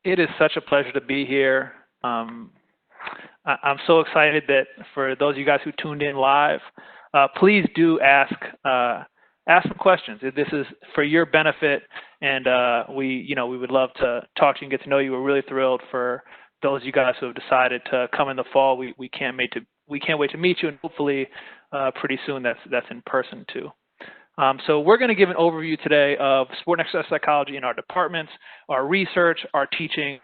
It is such a pleasure to be here. I'm so excited that for those of you guys who tuned in live, please do ask some questions. This is for your benefit, and we would love to talk to you and get to know you. We're really thrilled for those of you guys who have decided to come in the fall. We can't wait to meet you, and hopefully pretty soon that's in person too. So we're going to give an overview today of sport and exercise psychology in our departments, our research, our teaching,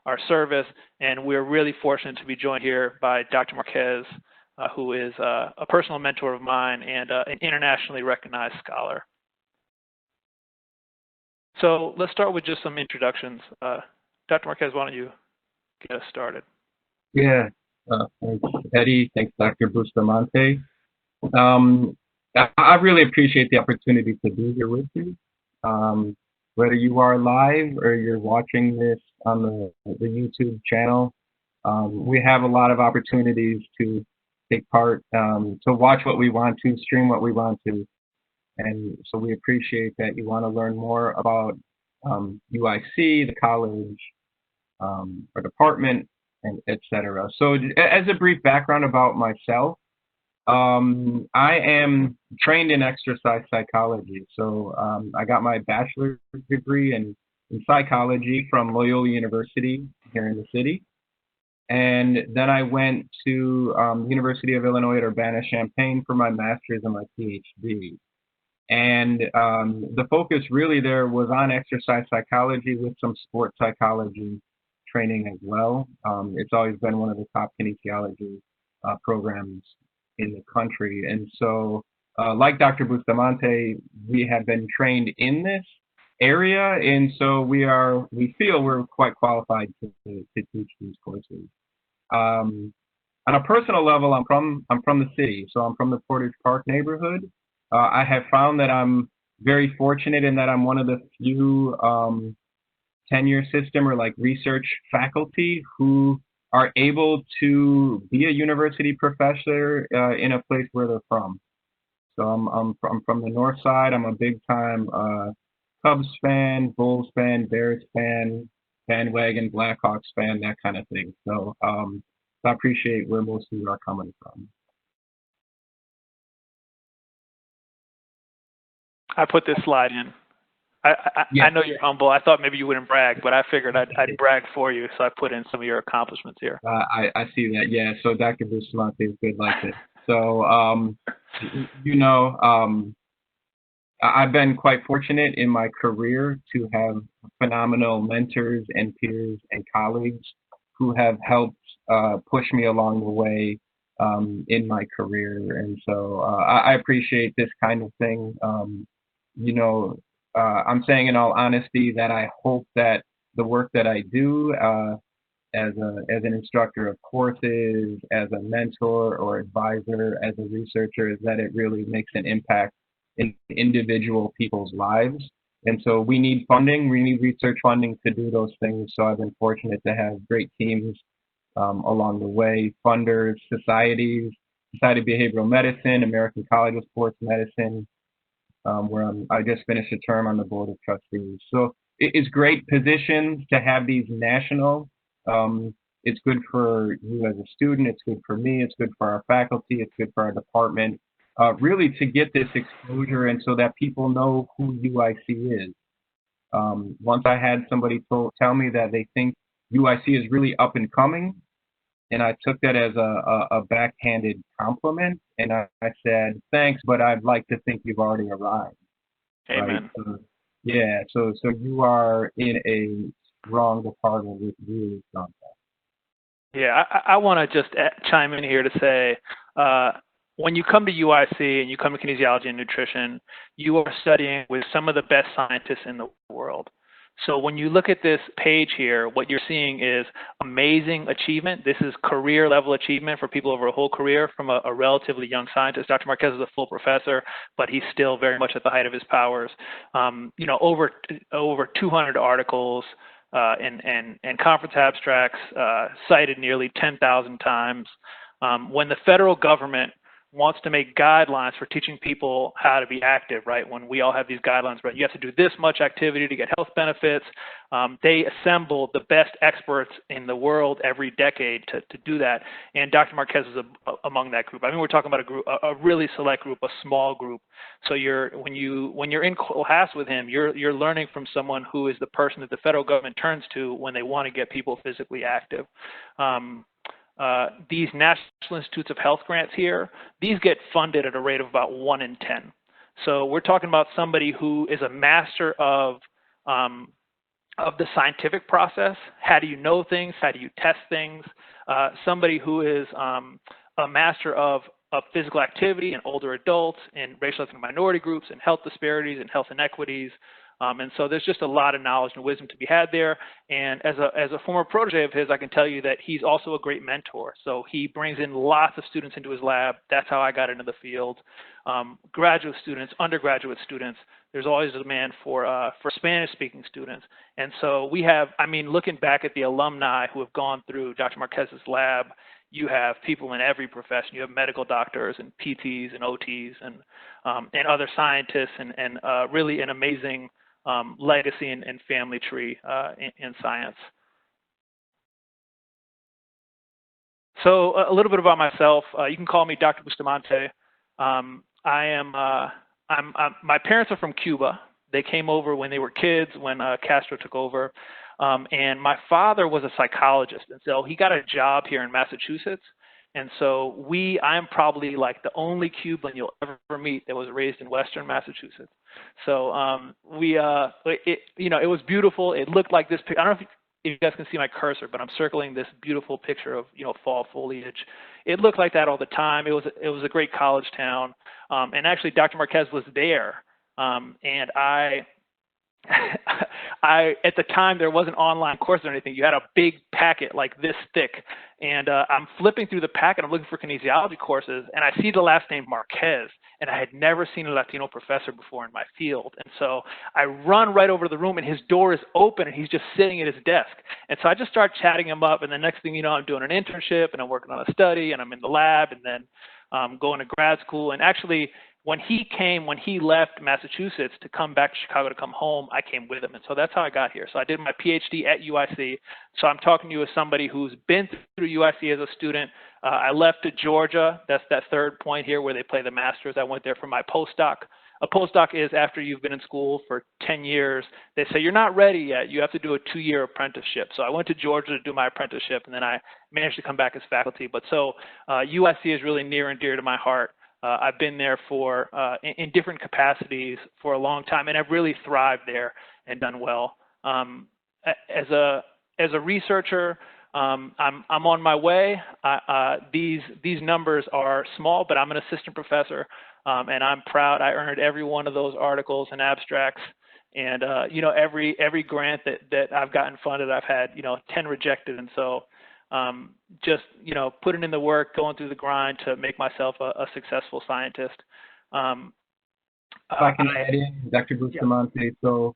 our service, and we're really fortunate to be joined here by Dr. Marquez, who is a personal mentor of mine and an internationally recognized scholar. So let's start with just some introductions. Dr. Marquez, why don't you get us started? Yeah, thanks, Eddie. Thanks, Dr. Bustamante. I really appreciate the opportunity to be here with you. Whether you are live or you're watching this on the YouTube channel, we have a lot of opportunities to take part, to watch what we want to, stream what we want to. And so we appreciate that you want to learn more about UIC, the college, our department, and et cetera. So as a brief background about myself, I am trained in exercise psychology. So I got my bachelor's degree in psychology from Loyola University here in the city. And then I went to University of Illinois at Urbana-Champaign for my master's and my PhD. And the focus really there was on exercise psychology with some sports psychology training as well. It's always been one of the top kinesiology programs in the country. And so, like Dr. Bustamante, we have been trained in this area, and so we feel we're quite qualified to teach these courses. On a personal level, I'm from the city, so I'm from the Portage Park neighborhood. I have found that I'm very fortunate in that I'm one of the few tenure system or like research faculty who are able to be a university professor in a place where they're from. So I'm from the north side. I'm a big time Cubs fan, Bulls fan, Bears fan, bandwagon, Blackhawks fan, that kind of thing. So I appreciate where most of you are coming from. I put this slide in. I know you're humble. I thought maybe you wouldn't brag, but I figured I'd brag for you, so I put in some of your accomplishments here. I see that, yeah. So Dr. Bustamante is good like this. So, I've been quite fortunate in my career to have phenomenal mentors and peers and colleagues who have helped push me along the way in my career. And so I appreciate this kind of thing. I'm saying in all honesty that I hope that the work that I do as an instructor of courses, as a mentor or advisor, as a researcher, is that it really makes an impact in individual people's lives. And so we need funding, we need research funding to do those things. So I've been fortunate to have great teams along the way, funders, societies, Society of Behavioral Medicine, American College of Sports Medicine, where I just finished a term on the board of trustees. So it's great positions to have these national. It's good for you as a student, it's good for me, it's good for our faculty, it's good for our department, really to get this exposure and so that people know who UIC is. Once I had somebody tell me that they think UIC is really up and coming, and I took that as a backhanded compliment, and I said, thanks, but I'd like to think you've already arrived. Amen. Right? So you are in a strong department with really strong facts. Yeah, I want to just chime in here to say, when you come to UIC and you come to kinesiology and nutrition, you are studying with some of the best scientists in the world. So when you look at this page here, what you're seeing is amazing achievement. This is career level achievement for people over a whole career from a relatively young scientist. Dr. Marquez is a full professor, but he's still very much at the height of his powers. Over 200 articles and conference abstracts cited nearly 10,000 times. When the federal government wants to make guidelines for teaching people how to be active, right? When we all have these guidelines, right? You have to do this much activity to get health benefits. They assemble the best experts in the world every decade to do that. And Dr. Marquez is among that group. I mean, we're talking about a group, a really select group, a small group. So when you're in class with him, you're learning from someone who is the person that the federal government turns to when they want to get people physically active. These National Institutes of Health grants here, these get funded at a rate of about 1 in 10. So we're talking about somebody who is a master of the scientific process. How do you know things? How do you test things? Somebody who is a master of physical activity in older adults, in racial ethnic minority groups, in health disparities, and health inequities. And so there's just a lot of knowledge and wisdom to be had there. And as a former protege of his, I can tell you that he's also a great mentor. So he brings in lots of students into his lab. That's how I got into the field. Graduate students, undergraduate students. There's always a demand for Spanish-speaking students. And so we have, I mean, looking back at the alumni who have gone through Dr. Marquez's lab, you have people in every profession. You have medical doctors and PTs and OTs and other scientists and really an amazing legacy and family tree in science. So a little bit about myself. You can call me Dr. Bustamante. My parents are from Cuba. They came over when they were kids, when Castro took over. And my father was a psychologist, and so he got a job here in Massachusetts. And so I'm probably like the only Cuban you'll ever meet that was raised in Western Massachusetts. So it was beautiful. It looked like this. I don't know if you guys can see my cursor, but I'm circling this beautiful picture of fall foliage. It looked like that all the time. It was a great college town. And actually, Dr. Marquez was there, and at the time, there wasn't online course or anything. You had a big packet like this thick. And I'm flipping through the packet. I'm looking for kinesiology courses, and I see the last name Marquez. And I had never seen a Latino professor before in my field. And so I run right over to the room, and his door is open, and he's just sitting at his desk. And so I just start chatting him up. And the next thing you know, I'm doing an internship, and I'm working on a study, and I'm in the lab, and then going to grad school. And actually, when he left Massachusetts to come back to Chicago to come home, I came with him. And so that's how I got here. So I did my PhD at UIC. So I'm talking to you as somebody who's been through UIC as a student. I left to Georgia. That's that third point here where they play the masters. I went there for my postdoc. A postdoc is after you've been in school for 10 years. They say, you're not ready yet. You have to do a 2-year apprenticeship. So I went to Georgia to do my apprenticeship, and then I managed to come back as faculty. But so UIC is really near and dear to my heart. I've been there for in different capacities for a long time, and I've really thrived there and done well. As a researcher, I'm on my way. These numbers are small, but I'm an assistant professor, and I'm proud. I earned every one of those articles and abstracts, and every grant that I've gotten funded, I've had 10 rejected, and so. Just putting in the work, going through the grind to make myself a successful scientist. If I can add in, Dr. Bustamante, yeah. So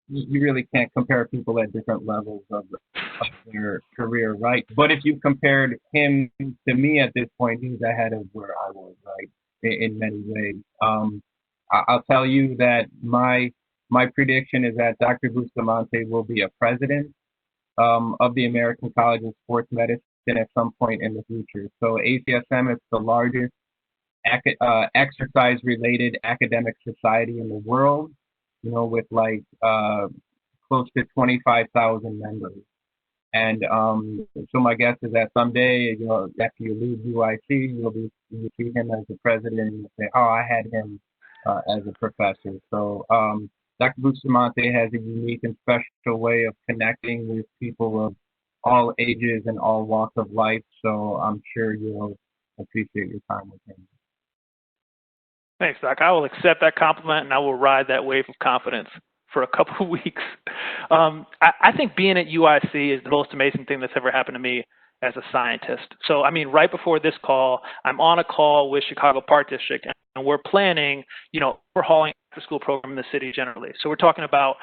you really can't compare people at different levels of their career, right? But if you compared him to me at this point, he's ahead of where I was, right? In many ways. I'll tell you that my prediction is that Dr. Bustamante will be a president of the American College of Sports Medicine at some point in the future. So ACSM is the largest exercise-related academic society in the world, with like close to 25,000 members. And so my guess is that someday, after you leave UIC, you'll see him as the president and say, oh, I had him as a professor. So Dr. Bustamante has a unique and special way of connecting with people of all ages and all walks of life. So I'm sure you'll appreciate your time with him. Thanks, Doc. I will accept that compliment, and I will ride that wave of confidence for a couple of weeks. I think being at UIC is the most amazing thing that's ever happened to me as a scientist. So, I mean, right before this call, I'm on a call with Chicago Park District, and we're planning, overhauling after-school program in the city generally. So we're talking about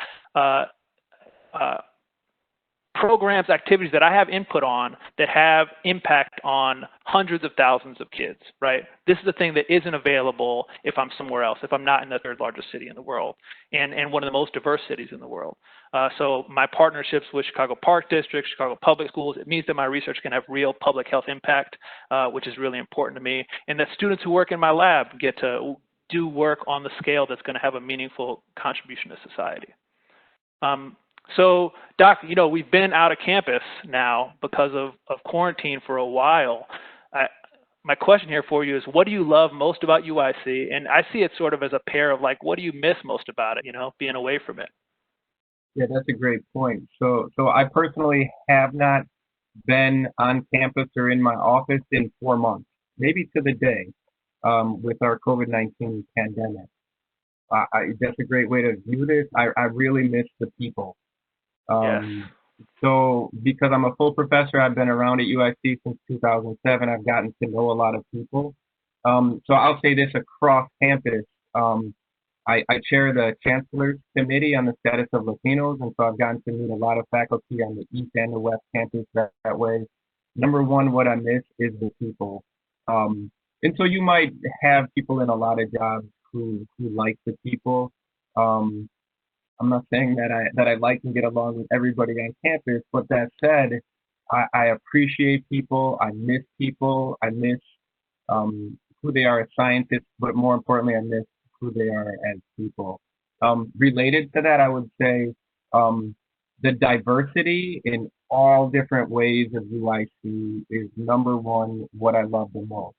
programs, activities that I have input on that have impact on hundreds of thousands of kids, right? This is the thing that isn't available if I'm somewhere else, if I'm not in the third largest city in the world and one of the most diverse cities in the world. So my partnerships with Chicago Park District, Chicago Public Schools, it means that my research can have real public health impact, which is really important to me, and that students who work in my lab get to do work on the scale that's going to have a meaningful contribution to society. So, Doc, you know, we've been out of campus now because of quarantine for a while. My question here for you is, what do you love most about UIC? And I see it sort of as a pair of like, what do you miss most about it, you know, being away from it? Yeah, that's a great point. So I personally have not been on campus or in my office in 4 months, maybe to the day, with our COVID-19 pandemic. That's a great way to view this. I really miss the people. Yes. So because I'm a full professor, I've been around at UIC since 2007. I've gotten to know a lot of people. So I'll say this across campus. I chair the Chancellor's Committee on the Status of Latinos, and so I've gotten to meet a lot of faculty on the East and the West campus that way. Number one, what I miss is the people. And so you might have people in a lot of jobs who like the people. I'm not saying that I like and get along with everybody on campus, but that said, I appreciate people. I miss people. I miss who they are as scientists, but more importantly, I miss who they are as people. Related to that, I would say the diversity in all different ways of UIC is number one what I love the most.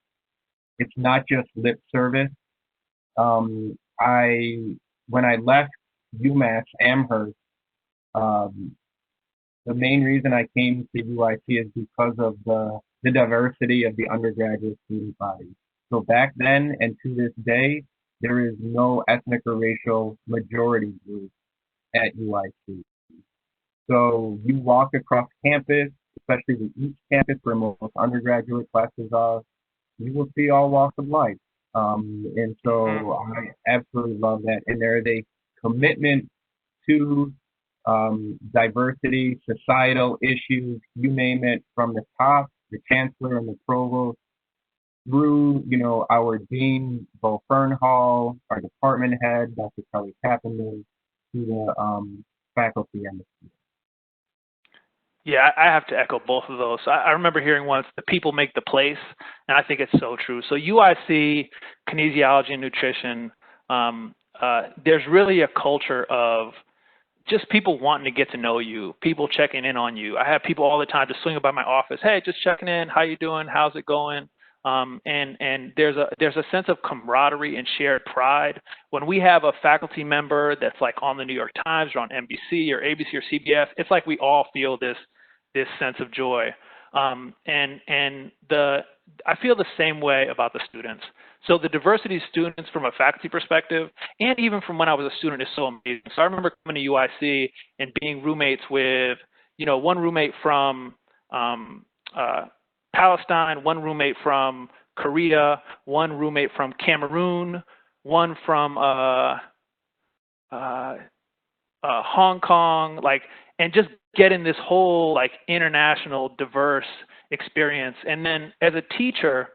It's not just lip service. When I left UMass Amherst, um, the main reason I came to UIC is because of the diversity of the undergraduate student body. So back then and to this day, there is no ethnic or racial majority group at UIC. So you walk across campus, especially the East Campus where most undergraduate classes are, you will see all walks of life. And so I absolutely love that. And there is a commitment to diversity, societal issues, you name it, from the top, the chancellor and the provost, through, you know, our dean, Bo Fernhall, our department head, Dr. Kelly Kappenden, to the faculty and the students. Yeah, I have to echo both of those. I remember hearing once, the people make the place, and I think it's so true. So UIC, kinesiology and nutrition, there's really a culture of just people wanting to get to know you, people checking in on you. I have people all the time just swinging by my office. Hey, just checking in. How you doing? How's it going? And there's a sense of camaraderie and shared pride. When we have a faculty member that's like on the New York Times or on NBC or ABC or CBS, it's like we all feel this sense of joy. I feel the same way about the students. So the diversity of students from a faculty perspective, and even from when I was a student, is so amazing. So I remember coming to UIC and being roommates with, you know, one roommate from Palestine, one roommate from Korea, one roommate from Cameroon, one from Hong Kong, like, and just getting this whole like international diverse experience. And then as a teacher,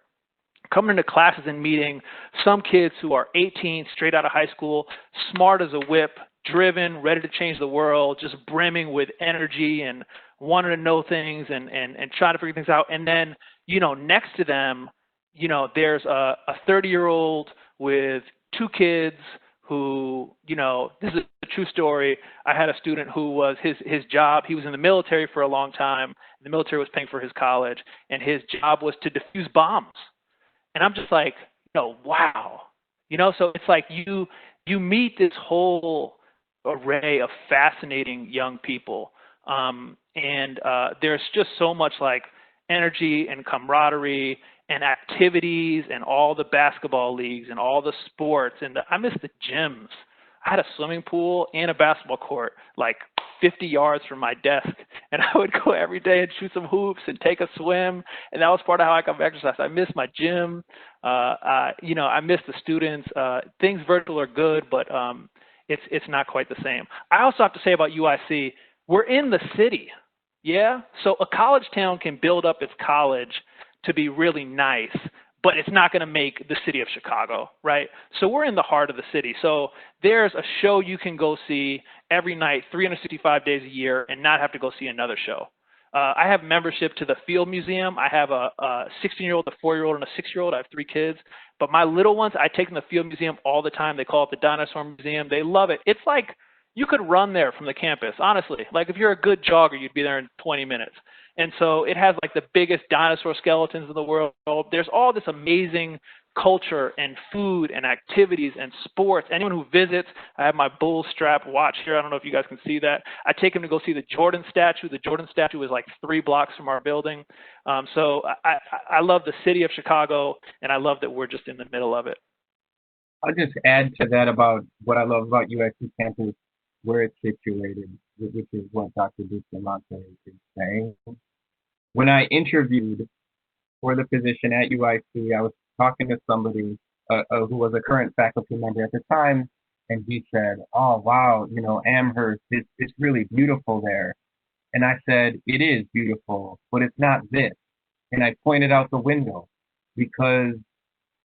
coming into classes and meeting some kids who are 18, straight out of high school, smart as a whip, driven, ready to change the world, just brimming with energy and wanting to know things and trying to figure things out. And then, you know, next to them, you know, there's a 30-year-old with two kids who, you know, this is a true story. I had a student who was his job, he was in the military for a long time. The military was paying for his college, and his job was to defuse bombs. And I'm just like, you know, wow. You know, so it's like you meet this whole array of fascinating young people. There's just so much like energy and camaraderie and activities and all the basketball leagues and all the sports. And I miss the gyms. I had a swimming pool and a basketball court like 50 yards from my desk. And I would go every day and shoot some hoops and take a swim. And that was part of how I got exercise. I miss my gym. You know, I miss the students. Things virtual are good, but it's not quite the same. I also have to say about UIC, we're in the city. Yeah, so a college town can build up its college to be really nice, but it's not going to make the city of Chicago, right? So we're in the heart of the city. So there's a show you can go see every night, 365 days a year, and not have to go see another show. I have membership to the Field Museum. I have a 16-year-old, a 4-year-old, and a 6-year-old. I have 3 kids. But my little ones, I take them to the Field Museum all the time. They call it the Dinosaur Museum. They love it. It's like you could run there from the campus, honestly. Like if you're a good jogger, you'd be there in 20 minutes. And so it has like the biggest dinosaur skeletons in the world. There's all this amazing culture and food and activities and sports. Anyone who visits, I have my bull strap watch here. I don't know if you guys can see that. I take them to go see the Jordan statue. The Jordan statue is like 3 blocks from our building. So I love the city of Chicago, and I love that we're just in the middle of it. I'll just add to that about what I love about UIC campus, where it's situated, which is what Dr. Bustamante is saying. When I interviewed for the position at UIC, I was talking to somebody who was a current faculty member at the time, and he said, "Oh, wow, you know, Amherst, it's really beautiful there." And I said, "It is beautiful, but it's not this." And I pointed out the window because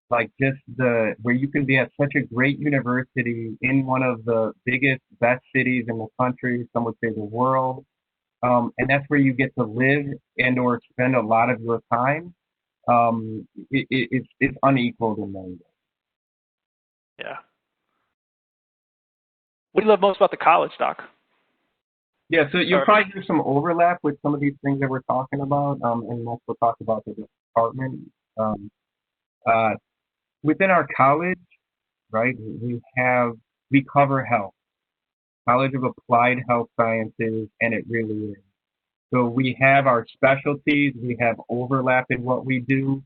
like just the where you can be at such a great university in one of the biggest, best cities in the country, some would say the world, and that's where you get to live and or spend a lot of your time. It's unequaled in many ways. Yeah. What do you love most about the college, Doc? Yeah, so you'll probably hear some overlap with some of these things that we're talking about, and next we'll talk about the department. Um, uh, Within our college, right, we cover health, College of Applied Health Sciences, and it really is. So we have our specialties, we have overlap in what we do,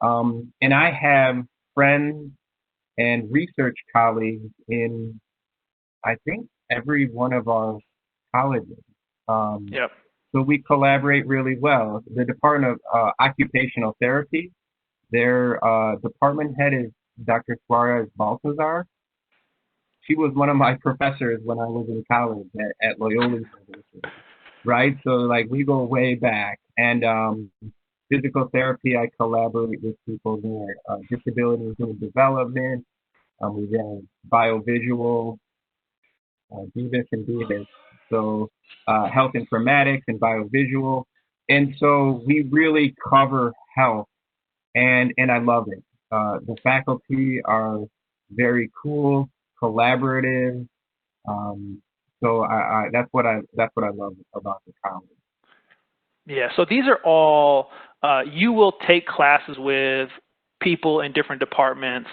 and I have friends and research colleagues in, I think, every one of our colleges. Yep. So we collaborate really well. The Department of Occupational Therapy, their department head is Dr. Suarez Baltazar. She was one of my professors when I was in college at Loyola University, right? So like we go way back. And physical therapy, I collaborate with people there. Disability and human development. We have biovisual, Beavis and Beavis. So health informatics and biovisual. And so we really cover health, and I love it. The faculty are very cool, collaborative. Um, so that's what I love about the college. Yeah, so these are all, you will take classes with people in different departments,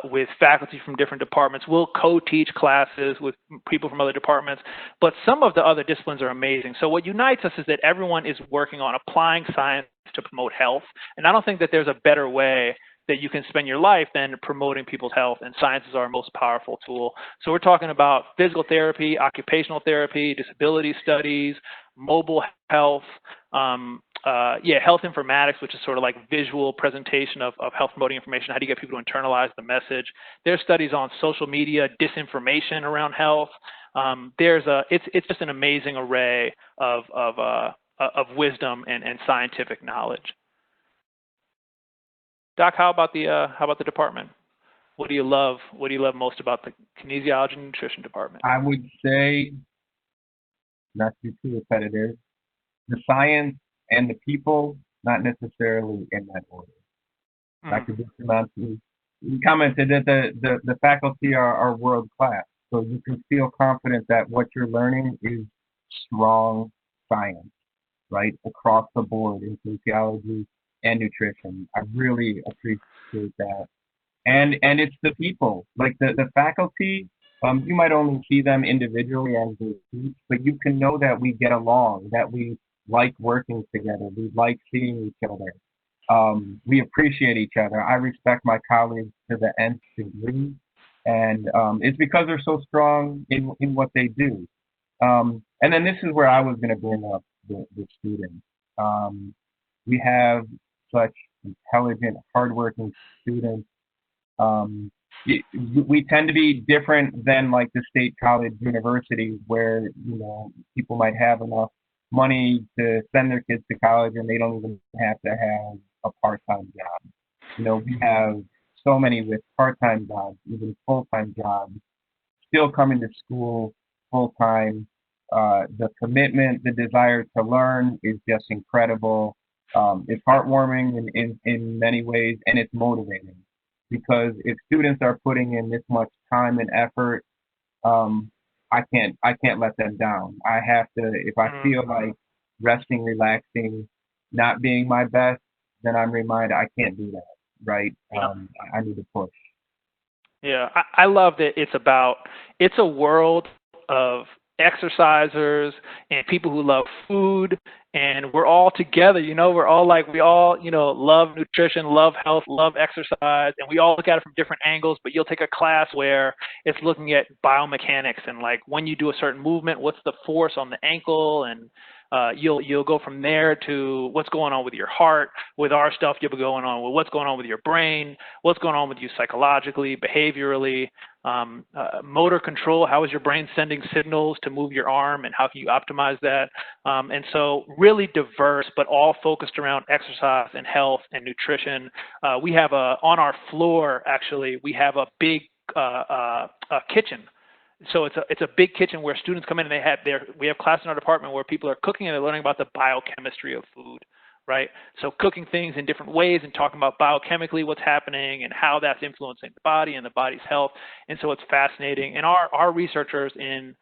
with faculty from different departments. We'll co-teach classes with people from other departments, but some of the other disciplines are amazing. So what unites us is that everyone is working on applying science to promote health, and I don't think that there's a better way that you can spend your life than promoting people's health, and science is our most powerful tool. So we're talking about physical therapy, occupational therapy, disability studies, mobile health, health informatics, which is sort of like visual presentation of health promoting information. How do you get people to internalize the message? There's studies on social media, disinformation around health. It's just an amazing array of wisdom and scientific knowledge. Doc, how about the department? What do you love? What do you love most about the kinesiology and nutrition department? I would say, not to be too repetitive, the science and the people, not necessarily in that order. Dr. Bustamante, you commented that the faculty are world class, so you can feel confident that what you're learning is strong science, right, across the board in kinesiology and nutrition. I really appreciate that. And it's the people, like the faculty, you might only see them individually as they teach, but you can know that we get along, that we like working together, we like seeing each other. We appreciate each other. I respect my colleagues to the nth degree, and it's because they're so strong in what they do. And then this is where I was going to bring up the students. We have such intelligent, hardworking students. We tend to be different than like the state college universities where, you know, people might have enough money to send their kids to college and they don't even have to have a part-time job. You know, we have so many with part-time jobs, even full-time jobs, still coming to school full-time. The commitment, the desire to learn is just incredible. It's heartwarming in many ways, and it's motivating because if students are putting in this much time and effort, um, I can't let them down. I have to if I Mm, feel like resting, relaxing, not being my best, then I'm reminded I can't do that. Right? yeah. I need to push. Yeah, I love that it's a world of exercisers and people who love food, and we're all together, we're all like, we all, love nutrition, love health, love exercise, and we all look at it from different angles, but you'll take a class where it's looking at biomechanics and like when you do a certain movement, what's the force on the ankle, and you'll go from there to what's going on with your heart. With our stuff, you'll be going on with what's going on with your brain, what's going on with you psychologically, behaviorally, motor control. How is your brain sending signals to move your arm, and how can you optimize that? And so really diverse, but all focused around exercise and health and nutrition. We have on our floor, actually, we have a big kitchen. So it's a big kitchen where students come in and we have class in our department where people are cooking and they're learning about the biochemistry of food, right? So cooking things in different ways and talking about biochemically what's happening and how that's influencing the body and the body's health. And so it's fascinating. And our researchers in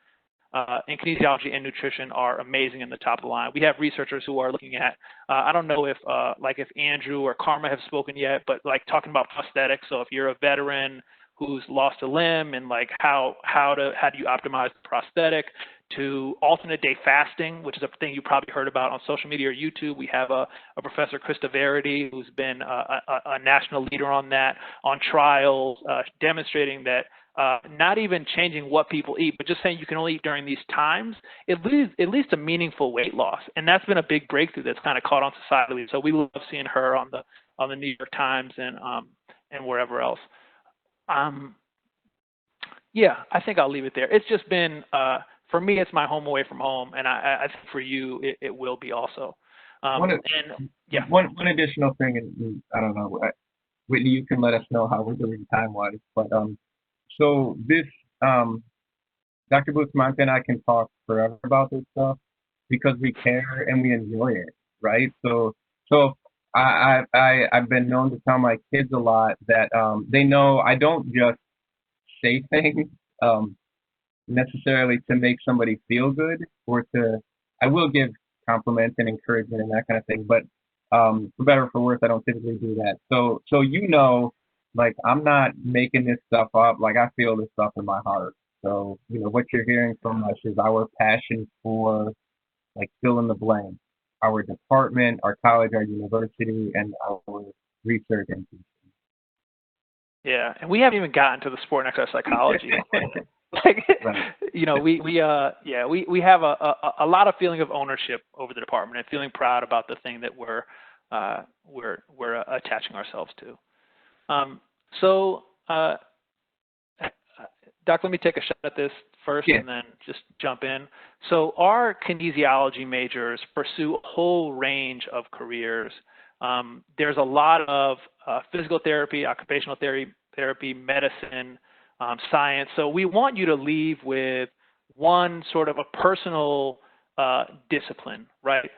kinesiology and nutrition are amazing in the top of the line. We have researchers who are looking at, I don't know if if Andrew or Karma have spoken yet, but like talking about prosthetics. So if you're a veteran who's lost a limb and like how do you optimize the prosthetic, to alternate day fasting, which is a thing you probably heard about on social media or YouTube. We have a Professor Krista Verity who's been a national leader on that, on trials, demonstrating that not even changing what people eat, but just saying you can only eat during these times, it leads to meaningful weight loss. And that's been a big breakthrough that's kind of caught on societally. So we love seeing her on the New York Times and wherever else. Yeah, I think I'll leave it there. It's just been, for me, it's my home away from home, and I think for you, it will be also. One And yeah, one additional thing, and I don't know, Whitney, you can let us know how we're doing time wise, but so this um Dr. Bustamante and I can talk forever about this stuff because we care and we enjoy it, right? So I've been known to tell my kids a lot that they know I don't just say things um necessarily to make somebody feel good or to I will give compliments and encouragement and that kind of thing, but for better or for worse, I don't typically do that. So like I'm not making this stuff up. Like I feel this stuff in my heart. So what you're hearing from us is our passion for like fill in the blank, our department, our college, our university, and our research institute. yeah, and we haven't even gotten to the sport and exercise psychology. Like, Right. we have a lot of feeling of ownership over the department and feeling proud about the thing that we're attaching ourselves to. So, Doc, let me take a shot at this first Yeah. and then just jump in. So our kinesiology majors pursue a whole range of careers. There's a lot of physical therapy, occupational therapy, medicine, science. So we want you to leave with one sort of a personal discipline, right?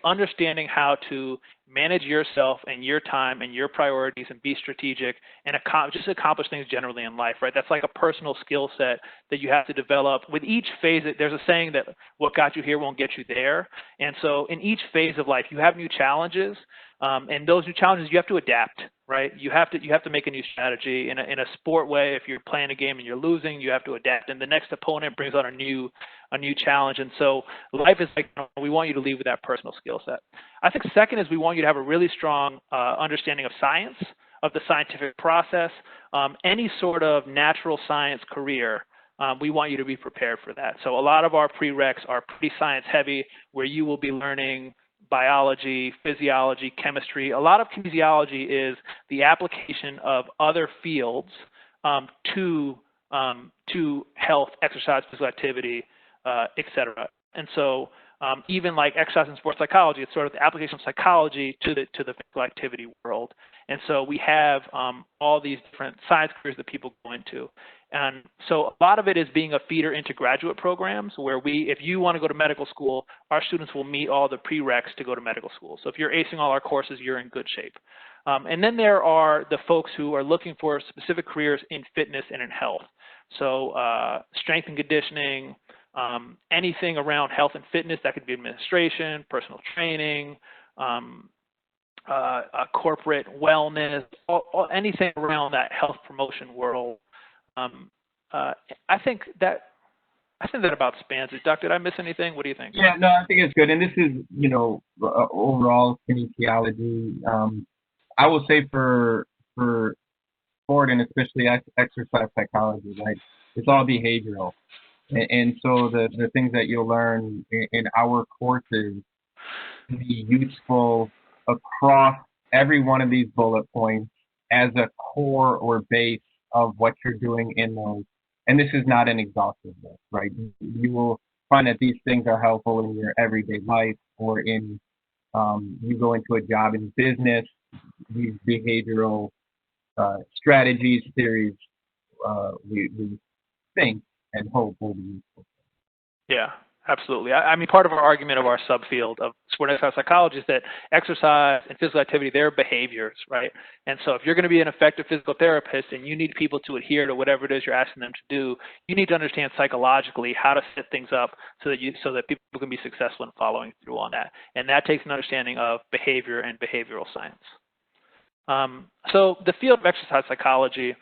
Understanding how to manage yourself and your time and your priorities and be strategic and just accomplish things generally in life, right? That's like a personal skill set that you have to develop. With each phase, there's a saying that what got you here won't get you there. And so in each phase of life, you have new challenges, and those new challenges you have to adapt, right? You have to make a new strategy in a sport way. If you're playing a game and you're losing, you have to adapt, and the next opponent brings on a new challenge. And so life is like, we want you to leave with that personal skill set. I think second is we want you to have a really strong understanding of science, of the scientific process, any sort of natural science career. We want you to be prepared for that. So a lot of our prereqs are pretty science heavy, where you will be learning biology, physiology, chemistry. A lot of kinesiology is the application of other fields to health, exercise, physical activity, et cetera. And so even like exercise and sports psychology, it's sort of the application of psychology to the physical activity world. And so we have all these different science careers that people go into. And so a lot of it is being a feeder into graduate programs where if you want to go to medical school, our students will meet all the prereqs to go to medical school. So if you're acing all our courses, you're in good shape. And then there are the folks who are looking for specific careers in fitness and in health. So strength and conditioning, anything around health and fitness, that could be administration, personal training, corporate wellness, anything around that health promotion world. I think that about spans it. Doc, did I miss anything? What do you think? Yeah, no, I think it's good. And this is, overall kinesiology. I will say for sport and especially exercise psychology, right? It's all behavioral. And so the things that you'll learn in our courses can be useful across every one of these bullet points as a core or base of what you're doing in those. And this is not an exhaustive list, right? You will find that these things are helpful in your everyday life or in you go into a job in business. These behavioral strategies, theories, we think and hope will be useful. Yeah, absolutely. I mean, part of our argument of our subfield of sport and exercise psychology is that exercise and physical activity, they're behaviors, right? And so if you're going to be an effective physical therapist and you need people to adhere to whatever it is you're asking them to do, you need to understand psychologically how to set things up so that people can be successful in following through on that. And that takes an understanding of behavior and behavioral science. So the field of exercise psychology,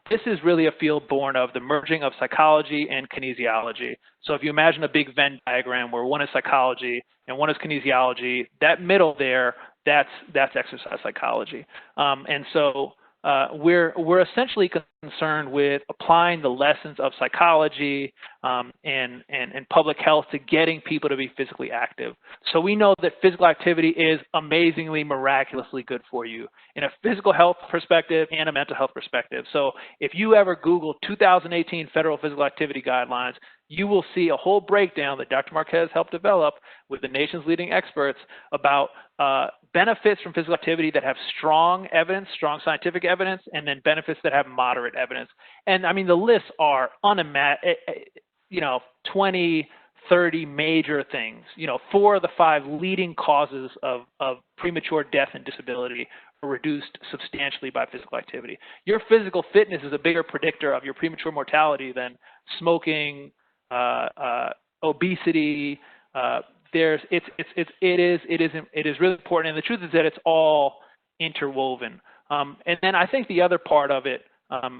this is really a field born of the merging of psychology and kinesiology. So if you imagine a big Venn diagram where one is psychology and one is kinesiology, that middle there, that's exercise psychology. And so we're essentially concerned with applying the lessons of psychology and public health to getting people to be physically active. So we know that physical activity is amazingly, miraculously good for you in a physical health perspective and a mental health perspective. So if you ever Google 2018 Federal Physical Activity Guidelines, you will see a whole breakdown that Dr. Marquez helped develop with the nation's leading experts about benefits from physical activity that have strong evidence, strong scientific evidence, and then benefits that have moderate evidence. And I mean, the lists are 20, 30 major things. 4 of the 5 leading causes of premature death and disability are reduced substantially by physical activity. Your physical fitness is a bigger predictor of your premature mortality than smoking, obesity. It is really important, and the truth is that it's all interwoven. And then I think the other part of it,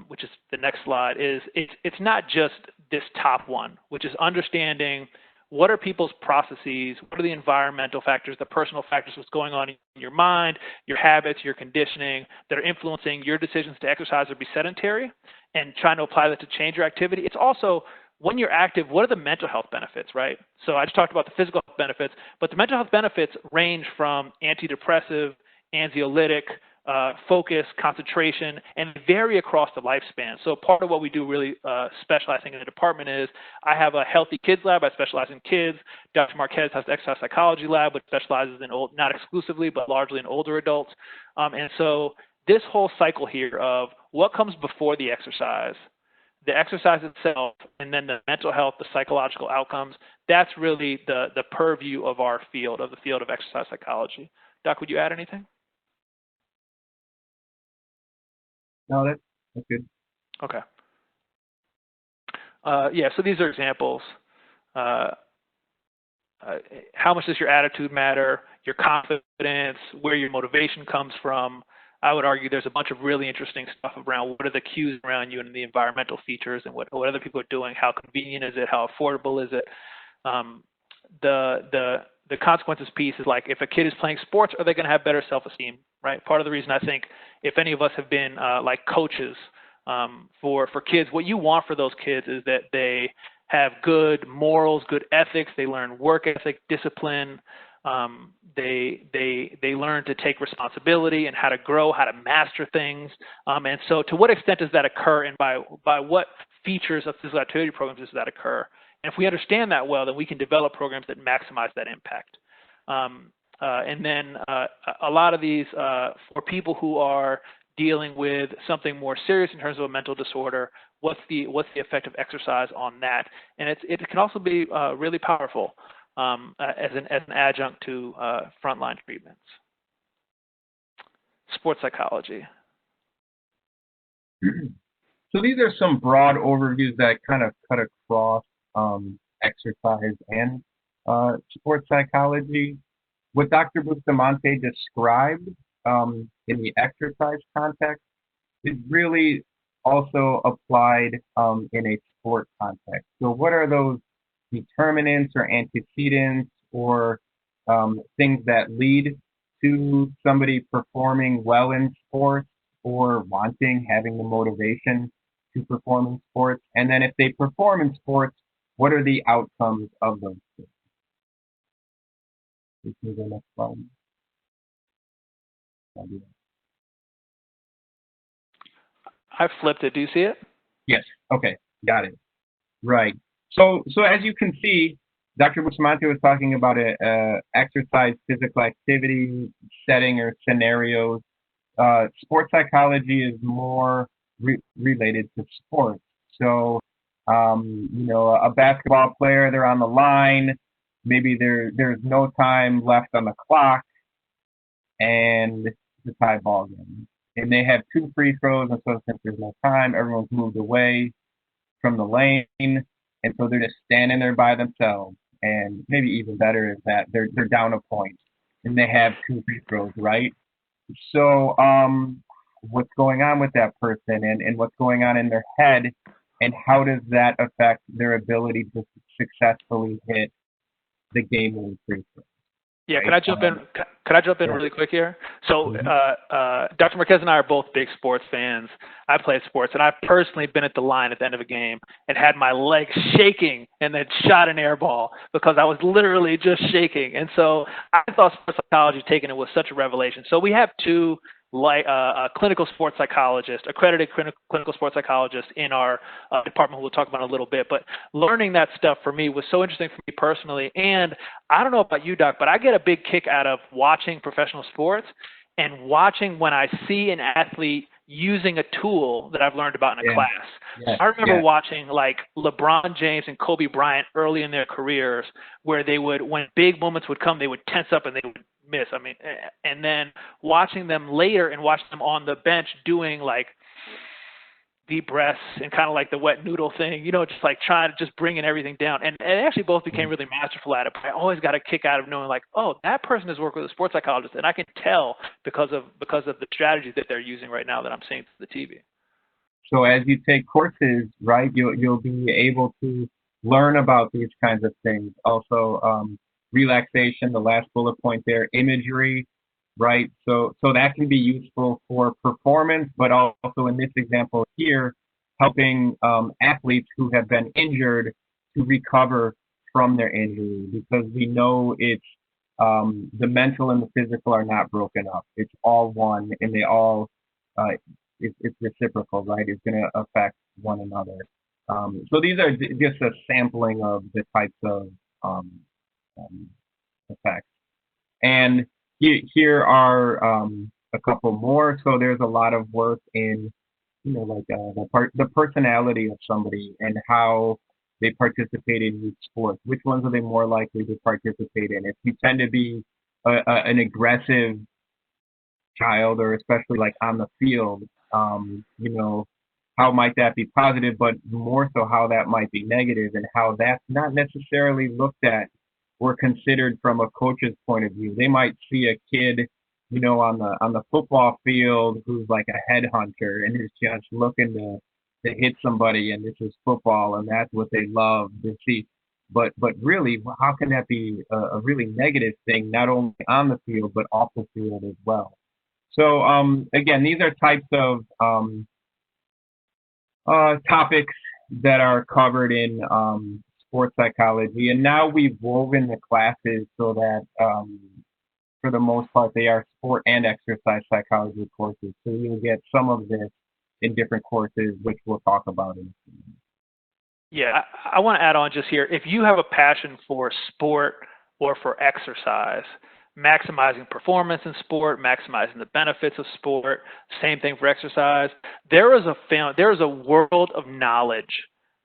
which is the next slide, is it's not just this top one, which is understanding what are people's processes, what are the environmental factors, the personal factors, what's going on in your mind, your habits, your conditioning that are influencing your decisions to exercise or be sedentary, and trying to apply that to change your activity. It's also, when you're active, what are the mental health benefits, right? So I just talked about the physical health benefits, but the mental health benefits range from antidepressive, anxiolytic, focus, concentration, and vary across the lifespan. So part of what we do really specializing in the department is I have a healthy kids lab. I specialize in kids. Dr. Marquez has the exercise psychology lab, which specializes in not exclusively, but largely in older adults. And so this whole cycle here of what comes before the exercise itself, and then the mental health, the psychological outcomes, that's really the purview of our field, of the field of exercise psychology. Doc, would you add anything? No, that's good. Okay. Yeah, so these are examples. How much does your attitude matter, your confidence, where your motivation comes from? I would argue there's a bunch of really interesting stuff around what are the cues around you and the environmental features and what other people are doing, how convenient is it, how affordable is it. The consequences piece is like, if a kid is playing sports, are they going to have better self-esteem, right? Part of the reason I think if any of us have been like coaches for kids, what you want for those kids is that they have good morals, good ethics, they learn work ethic, discipline, they learn to take responsibility and how to grow, how to master things. And so to what extent does that occur, and by what features of physical activity programs does that occur? And if we understand that well, then we can develop programs that maximize that impact. And then a lot of these, for people who are dealing with something more serious in terms of a mental disorder, what's the effect of exercise on that? And it can also be really powerful as an adjunct to frontline treatments. Sports psychology. So these are some broad overviews that kind of cut across exercise and sports psychology. What Dr. Bustamante described in the exercise context is really also applied in a sport context. So what are those determinants or antecedents or things that lead to somebody performing well in sports or having the motivation to perform in sports? And then if they perform in sports, what are the outcomes of those things? This is the next slide. I flipped it. Do you see it? Yes. Okay. Got it. Right. So as you can see, Dr. Bustamante was talking about a exercise, physical activity setting or scenarios. Sports psychology is more related to sports. So, a basketball player, they're on the line. Maybe there's no time left on the clock, and it's a tie ball game. And they have 2 free throws, and so since there's no time, everyone's moved away from the lane, and so they're just standing there by themselves. And maybe even better is that they're down a point, and they have 2 free throws, right? So what's going on with that person, and what's going on in their head, and how does that affect their ability to successfully hit the game-winning free throw? Yeah, right? Can I jump in really quick here? So Dr. Marquez and I are both big sports fans. I play sports, and I've personally been at the line at the end of a game and had my legs shaking and then shot an air ball because I was literally just shaking. And so I thought sports psychology taking it was such a revelation. So we have 2 clinical sports psychologists, accredited clinical sports psychologists in our department who we'll talk about in a little bit. But learning that stuff for me was so interesting for me personally. And I don't know about you, Doc, but I get a big kick out of watching professional sports and watching when I see an athlete using a tool that I've learned about in a class. Yeah. I remember watching like LeBron James and Kobe Bryant early in their careers where they would, when big moments would come, they would tense up and they would miss. I mean, and then watching them later and watching them on the bench doing like deep breaths and kind of like the wet noodle thing, just like trying to just bringing everything down. And they actually both became really masterful at it. But I always got a kick out of knowing like, oh, that person has worked with a sports psychologist, and I can tell because of the strategies that they're using right now that I'm seeing through the TV. So as you take courses, right, you'll be able to learn about these kinds of things. Also, relaxation, the last bullet point there, imagery, right? So that can be useful for performance, but also in this example here, helping athletes who have been injured to recover from their injury, because we know it's the mental and the physical are not broken up. It's all one, and they all it's reciprocal, right? It's going to affect one another. So these are just a sampling of the types of effects. And here are a couple more. So there's a lot of work in, the personality of somebody and how they participate in youth sports. Which ones are they more likely to participate in? If you tend to be an aggressive child, or especially like on the field, how might that be positive, but more so how that might be negative, and how that's not necessarily looked at or considered from a coach's point of view. They might see a kid, on the football field who's like a headhunter and is just looking to hit somebody, and this is football, and that's what they love to see. But really, how can that be a really negative thing, not only on the field, but off the field as well? So again, these are types of topics that are covered in sports psychology. And now we've woven the classes so that for the most part, they are sport and exercise psychology courses. So you'll get some of this in different courses, which we'll talk about in a few minutes. Yeah, I want to add on just here. If you have a passion for sport or for exercise, maximizing performance in sport, maximizing the benefits of sport, same thing for exercise. There is a world of knowledge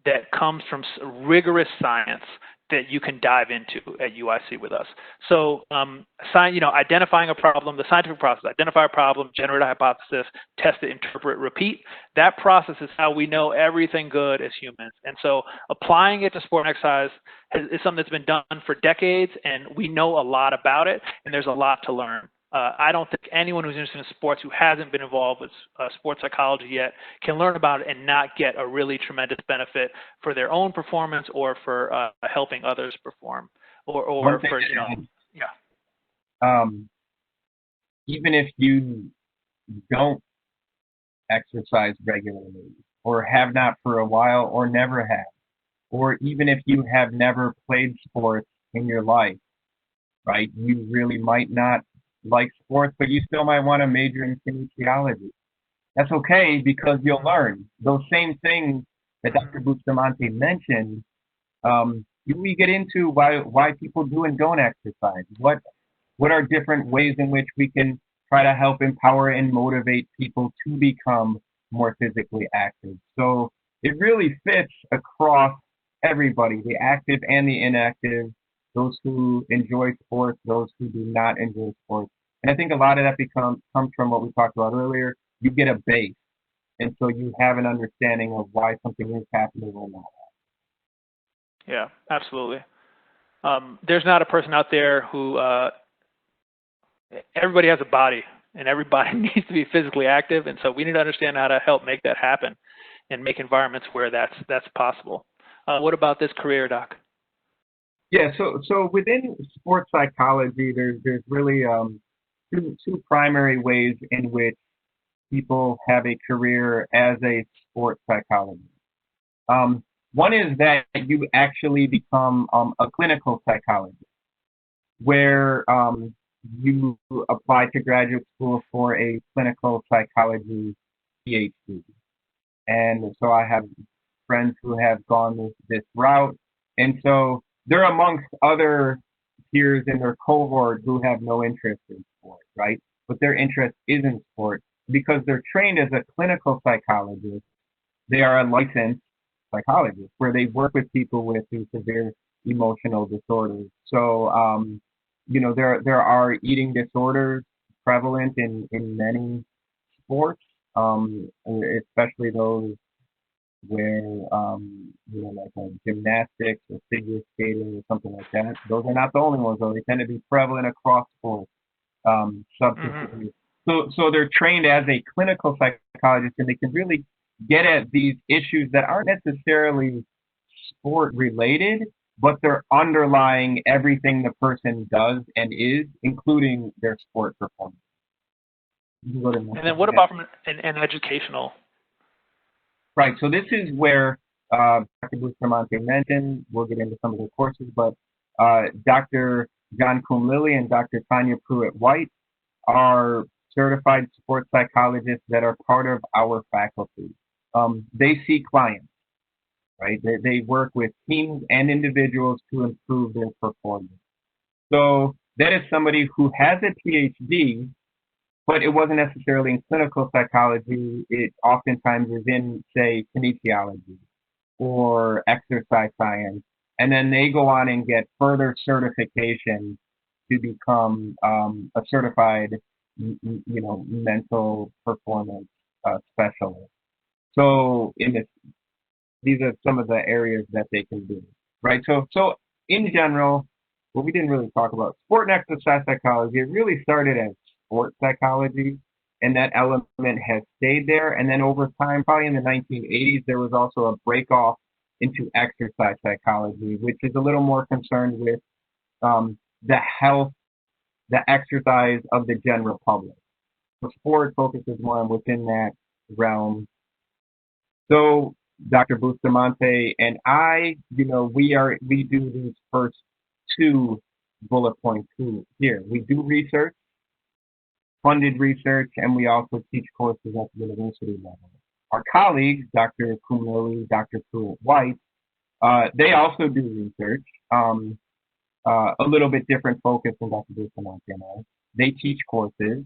that comes from rigorous science that you can dive into at UIC with us. So, identifying a problem, the scientific process, identify a problem, generate a hypothesis, test it, interpret, repeat. That process is how we know everything good as humans. And so applying it to sport and exercise is something that's been done for decades, and we know a lot about it, and there's a lot to learn. I don't think anyone who's interested in sports who hasn't been involved with sports psychology yet can learn about it and not get a really tremendous benefit for their own performance or for helping others perform, or for, yeah. Even if you don't exercise regularly, or have not for a while, or never have, or even if you have never played sports in your life, right? You really might not like sports, but you still might want to major in kinesiology. That's okay, because you'll learn those same things that Dr. Bustamante mentioned. We get into why people do and don't exercise. What are different ways in which we can try to help empower and motivate people to become more physically active. So it really fits across everybody, the active and the inactive, those who enjoy sports, those who do not enjoy sports. And I think a lot of that comes from what we talked about earlier. You get a base, and so you have an understanding of why something is happening or not. Yeah, absolutely. There's not a person out there who everybody has a body, and everybody needs to be physically active, and so we need to understand how to help make that happen and make environments where that's possible. What about this career, Doc? Yeah, so within sports psychology, there's really two primary ways in which people have a career as a sports psychologist. One is that you actually become a clinical psychologist, where you apply to graduate school for a clinical psychology PhD. And so I have friends who have gone this route. And so they're amongst other peers in their cohort who have no interest in sport, right? But their interest is in sport because they're trained as a clinical psychologist. They are a licensed psychologist where they work with people with these severe emotional disorders. So, there are eating disorders prevalent in many sports, especially those where like gymnastics or figure skating or something like that. Those are not the only ones, though. They tend to be prevalent across sports. Substance abuse. So they're trained as a clinical psychologist, and they can really get at these issues that aren't necessarily sport related, but they're underlying everything the person does and is, including their sport performance. And then what about from an educational? Right. So this is where Dr. Bustamante mentioned. We'll get into some of the courses, but Dr. John Coombe-Lilly and Dr. Tanya Pruitt-White are certified sports psychologists that are part of our faculty. They see clients, right? They work with teams and individuals to improve their performance. So that is somebody who has a PhD, but it wasn't necessarily in clinical psychology. It oftentimes is in, say, kinesiology or exercise science. And then they go on and get further certification to become a certified, mental performance specialist. So these are some of the areas that they can do, right? So in general, what we didn't really talk about, sport and exercise psychology, it really started as sport psychology, and that element has stayed there. And then over time, probably in the 1980s, there was also a break off into exercise psychology, which is a little more concerned with the health, the exercise of the general public. So sport focuses more on within that realm. So Dr. Bustamante and I, we do these first two bullet points here. We do research, funded research, and we also teach courses at the university level. Our colleagues, Dr. Coombe-Lilly, Dr. Pruitt-White, They also do research, a little bit different focus than Dr. Bustamante and I. They teach courses,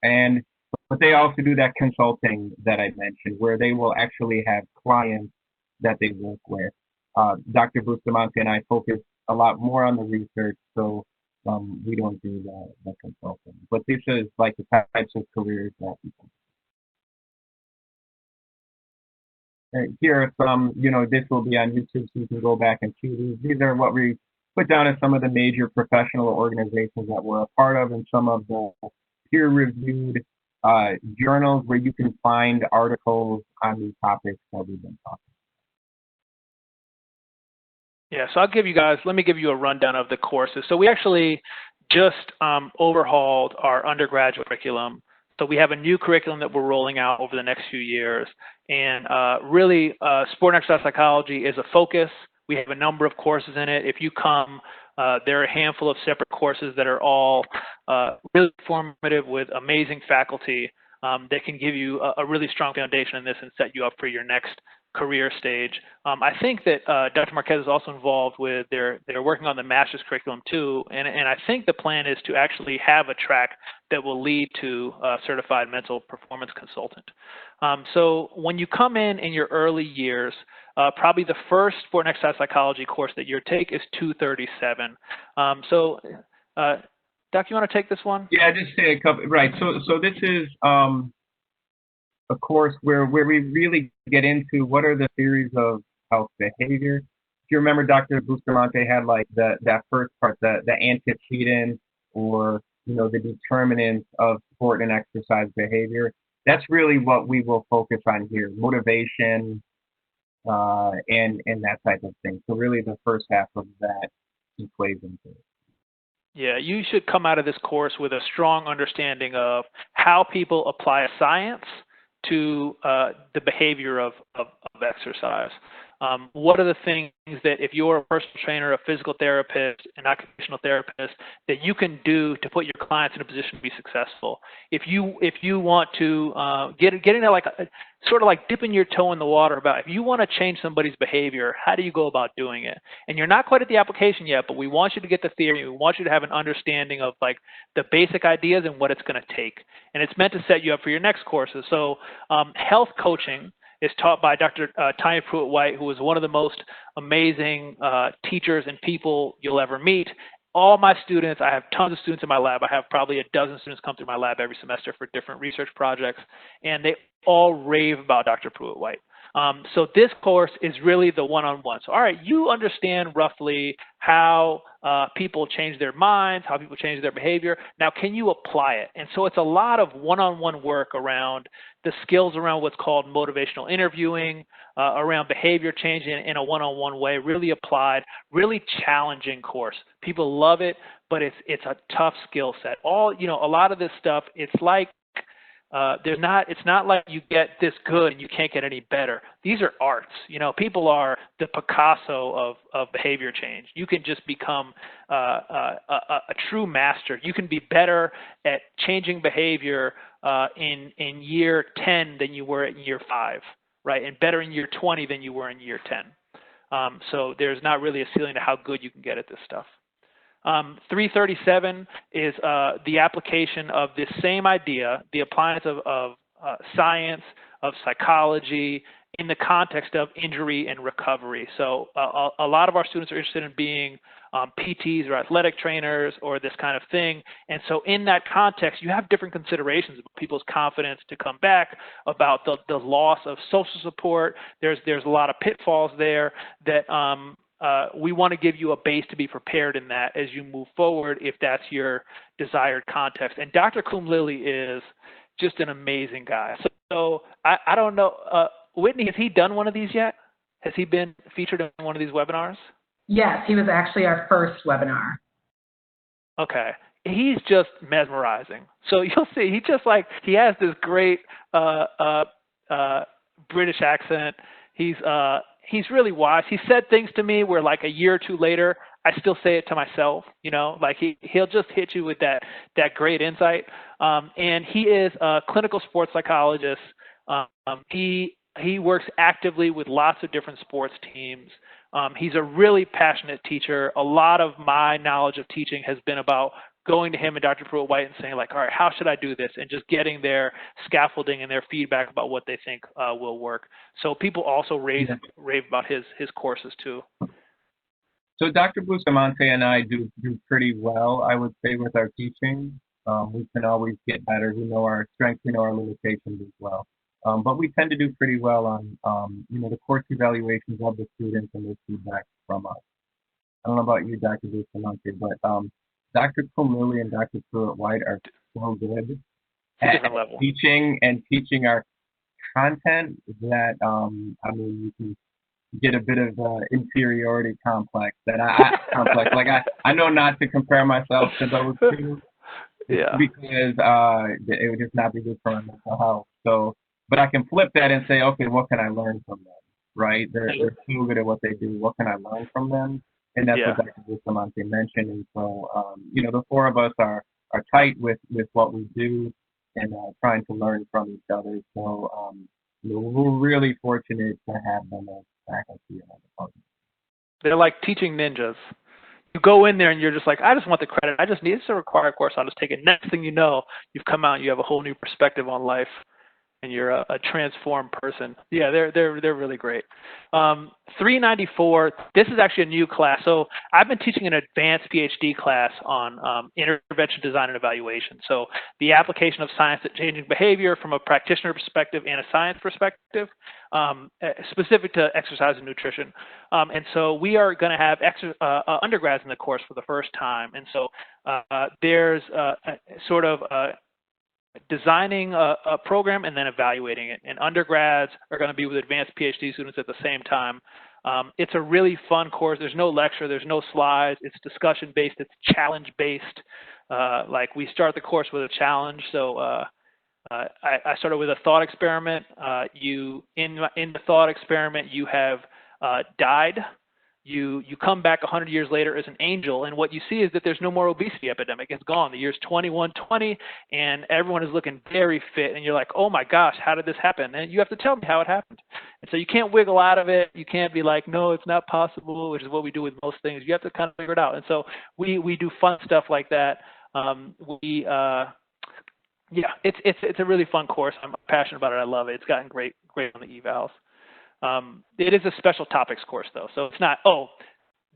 and but they also do that consulting that I mentioned, where they will actually have clients that they work with. Dr. Bustamante and I focus a lot more on the research, so we don't do the consulting. But this is like the types of careers that people. Here are some, this will be on YouTube, so you can go back and see these. These are what we put down as some of the major professional organizations that we're a part of, and some of the peer-reviewed journals where you can find articles on these topics that we've been talking. Yeah, so let me give you a rundown of the courses. So we actually just overhauled our undergraduate curriculum. So we have a new curriculum that we're rolling out over the next few years. And really, sport and exercise psychology is a focus. We have a number of courses in it. If you come, there are a handful of separate courses that are all really formative with amazing faculty that can give you a really strong foundation in this and set you up for your next career stage. I think that Dr. Marquez is also involved with, they're working on the master's curriculum too, and I think the plan is to actually have a track that will lead to a certified mental performance consultant. So when you come in your early years, probably the first sport and exercise psychology course that you take is 237. Doc, you want to take this one? Yeah, just say a couple. Right. So this is a course where we really get into what are the theories of health behavior. If you remember, Dr. Bustamante had like that first part, the antecedents, or the determinants of sport and exercise behavior. That's really what we will focus on here: motivation, and that type of thing. So really, the first half of that equation. Yeah, you should come out of this course with a strong understanding of how people apply a science to the behavior of exercise. What are the things that, if you're a personal trainer, a physical therapist, an occupational therapist, that you can do to put your clients in a position to be successful? If you want to get into like sort of like dipping your toe in the water about, if you want to change somebody's behavior, how do you go about doing it? And you're not quite at the application yet, but we want you to get the theory. We want you to have an understanding of like the basic ideas and what it's going to take. And it's meant to set you up for your next courses. So health coaching is taught by Dr. Tanya Pruitt-White, who is one of the most amazing teachers and people you'll ever meet. All my students, I have tons of students in my lab. I have probably a dozen students come through my lab every semester for different research projects, and they all rave about Dr. Pruitt-White. So this course is really the one-on-one. So all right, you understand roughly how people change their minds, how people change their behavior. Now, can you apply it? And so it's a lot of one-on-one work around the skills around what's called motivational interviewing, around behavior change in a one-on-one way, really applied, really challenging course. People love it, but it's a tough skill set. A lot of this stuff, it's like it's not like you get this good and you can't get any better. These are arts. People are the Picasso of behavior change. You can just become a true master. You can be better at changing behavior in year 10 than you were in year 5, right? And better in year 20 than you were in year 10. So there's not really a ceiling to how good you can get at this stuff. 337 is the application of this same idea, the appliance of science, of psychology, in the context of injury and recovery. So a lot of our students are interested in being PTs or athletic trainers or this kind of thing. And so in that context, you have different considerations about people's confidence to come back, about the loss of social support. There's a lot of pitfalls there that we want to give you a base to be prepared in that as you move forward, if that's your desired context. And Dr. Kumlili is just an amazing guy. So I don't know, Whitney, has he done one of these yet? Has he been featured in one of these webinars? Yes, he was actually our first webinar. Okay. He's just mesmerizing. So you'll see, he has this great British accent. He's really wise. He said things to me where like a year or two later, I still say it to myself, like he'll just hit you with that great insight. And he is a clinical sports psychologist. He works actively with lots of different sports teams. He's a really passionate teacher. A lot of my knowledge of teaching has been about going to him and Dr. Pruitt-White and saying, like, all right, how should I do this? And just getting their scaffolding and their feedback about what they think will work. So people also rave about his courses too. So Dr. Bustamante and I do pretty well, I would say, with our teaching. We can always get better. We know our strengths, we know our limitations as well. But we tend to do pretty well on, the course evaluations of the students and their feedback from us. I don't know about you, Dr. Bustamante, but Dr. Kumili and Dr. Pruitt-White are so good at teaching our content that, you can get a bit of inferiority complex that I know not to compare myself to those two because it would just not be good for my mental health. So, but I can flip that and say, okay, what can I learn from them? Right? They're so good at what they do. What can I learn from them? And that's what Dr. Bustamante mentioned. And so, the four of us are tight with what we do and trying to learn from each other. So, we're really fortunate to have them as faculty in our department. They're like teaching ninjas. You go in there and you're just like, I just want the credit. I just need this a required course. I'll just take it. Next thing you know, you've come out and you have a whole new perspective on life, and you're a transformed person. Yeah, they're really great. 394. This is actually a new class. So I've been teaching an advanced PhD class on intervention design and evaluation. So the application of science at changing behavior from a practitioner perspective and a science perspective, specific to exercise and nutrition. And so we are going to have undergrads in the course for the first time. And so there's sort of designing a program and then evaluating it. And undergrads are going to be with advanced PhD students at the same time. It's a really fun course. There's no lecture. There's no slides. It's discussion-based. It's challenge-based. Like we start the course with a challenge. So I started with a thought experiment. In the thought experiment, you have died. You come back 100 years later as an angel, and what you see is that there's no more obesity epidemic. It's gone. The year's 2120, and everyone is looking very fit, and you're like, oh my gosh, how did this happen? And you have to tell me how it happened. And so you can't wiggle out of it. You can't be like, no, it's not possible, which is what we do with most things. You have to kind of figure it out. And so we do fun stuff like that. It's a really fun course. I'm passionate about it. I love it. It's gotten great on the evals. It is a special topics course, though, so it's not,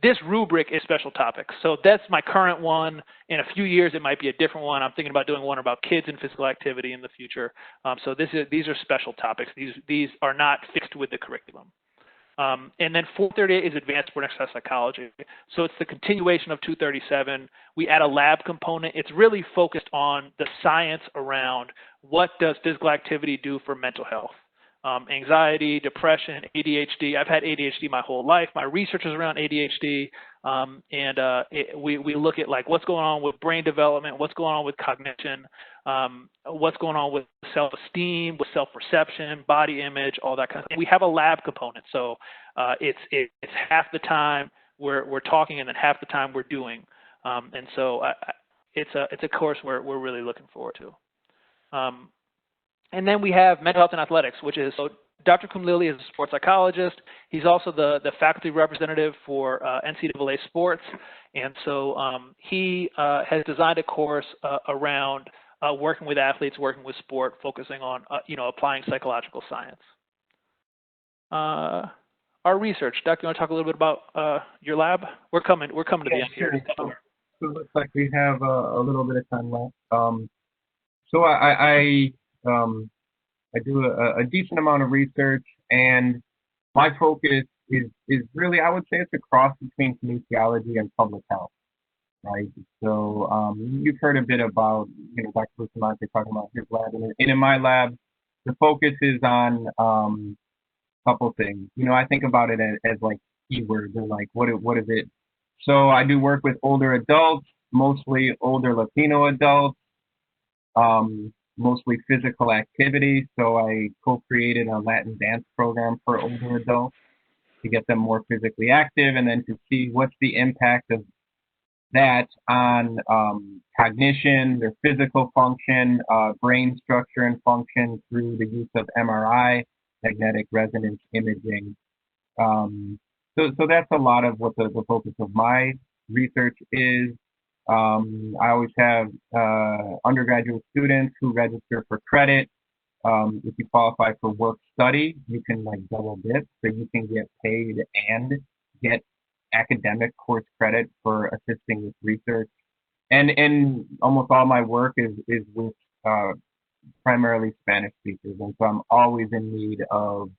this rubric is special topics. So that's my current one. In a few years, it might be a different one. I'm thinking about doing one about kids and physical activity in the future. So these are special topics. These are not fixed with the curriculum. And then 438 is advanced sport and exercise psychology. So it's the continuation of 237. We add a lab component. It's really focused on the science around what does physical activity do for mental health. Anxiety, depression, ADHD. I've had ADHD my whole life. My research is around ADHD, we look at like what's going on with brain development, what's going on with cognition, what's going on with self-esteem, with self-perception, body image, all that kind of thing. We have a lab component, so it's half the time we're talking and then half the time we're doing, and so it's a course we're really looking forward to. And then we have mental health and athletics, which is, so Dr. Kumlili is a sports psychologist. He's also the faculty representative for NCAA sports. And so he has designed a course around working with athletes, working with sport, focusing on, applying psychological science. Our research. Doc, you want to talk a little bit about your lab? We're coming to the end here. So it looks like we have a little bit of time left. So I do a decent amount of research, and my focus is really, I would say it's a cross between kinesiology and public health, right? So you've heard a bit about, Dr. Bustamante talking about his lab, and in my lab, the focus is on a couple things. I think about it as like keywords, or like what is it? So I do work with older adults, mostly older Latino adults, mostly physical activity. So I co-created a Latin dance program for older adults to get them more physically active, and then to see what's the impact of that on cognition, their physical function, brain structure and function through the use of MRI, magnetic resonance imaging. So that's a lot of what the focus of my research is. I always have undergraduate students who register for credit. If you qualify for work study, you can like double dip, so you can get paid and get academic course credit for assisting with research. And almost all my work is with uh, primarily Spanish speakers, and so I'm always in need of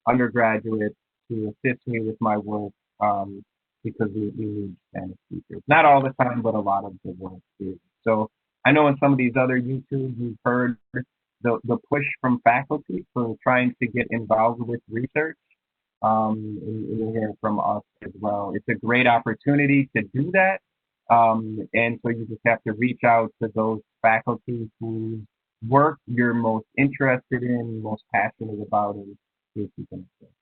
undergraduates to assist me with my work because we need Spanish speakers. Not all the time, but a lot of the work is. So I know in some of these other YouTubes, you've heard the push from faculty for trying to get involved with research. And you'll hear from us as well. It's a great opportunity to do that. And so you just have to reach out to those faculty whose work you're most interested in, most passionate about, and see if you can assist.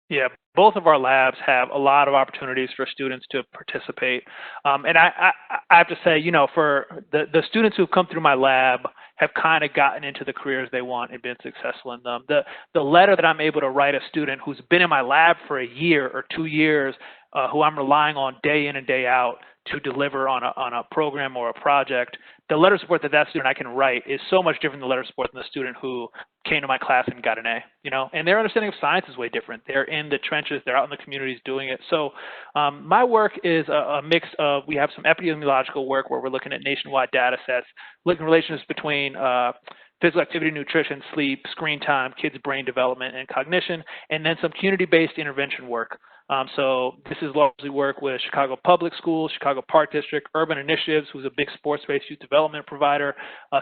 Yeah, both of our labs have a lot of opportunities for students to participate. And I have to say, you know, for the students who've come through my lab have kind of gotten into the careers they want and been successful in them. The letter that I'm able to write a student who's been in my lab for a year or 2 years, who I'm relying on day in and day out to deliver on a program or a project, the letter of support that student I can write is so much different than the letter of support than the student who came to my class and got an A, you know, and their understanding of science is way different. They're in the trenches, they're out in the communities doing it. So my work is a mix of, we have some epidemiological work where we're looking at nationwide data sets, looking at relations between physical activity, nutrition, sleep, screen time, kids' brain development and cognition, and then some community-based intervention work. So this is largely work with Chicago Public Schools, Chicago Park District, Urban Initiatives, who's a big sports-based youth development provider.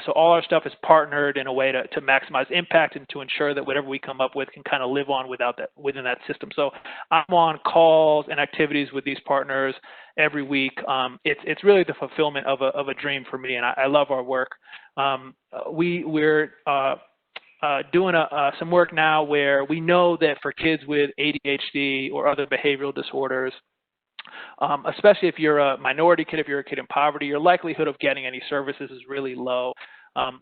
So all our stuff is partnered in a way to maximize impact and to ensure that whatever we come up with can kind of live on within that system. So I'm on calls and activities with these partners every week. It's really the fulfillment of a dream for me, and I love our work. We're doing some work now where we know that for kids with ADHD or other behavioral disorders, especially if you're a minority kid, if you're a kid in poverty, your likelihood of getting any services is really low.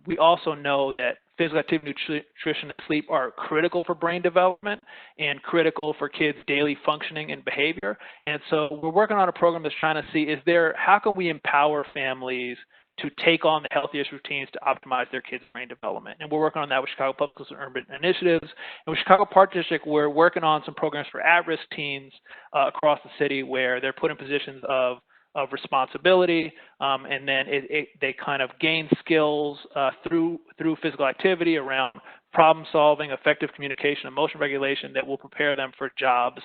We also know that physical activity, nutrition, and sleep are critical for brain development and critical for kids' daily functioning and behavior. And so we're working on a program that's trying to see, how can we empower families to take on the healthiest routines to optimize their kids' brain development. And we're working on that with Chicago Public Schools and Urban Initiatives. And with Chicago Park District, we're working on some programs for at-risk teens across the city where they're put in positions of responsibility, and then they kind of gain skills through physical activity around problem solving, effective communication, emotion regulation that will prepare them for jobs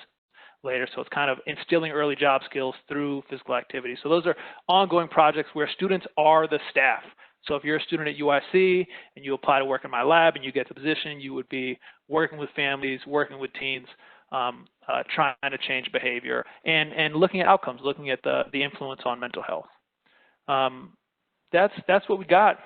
later. So it's kind of instilling early job skills through physical activity. So those are ongoing projects where students are the staff. So if you're a student at UIC and you apply to work in my lab and you get the position, you would be working with families, working with teens, trying to change behavior and looking at outcomes, looking at the influence on mental health. That's what we got.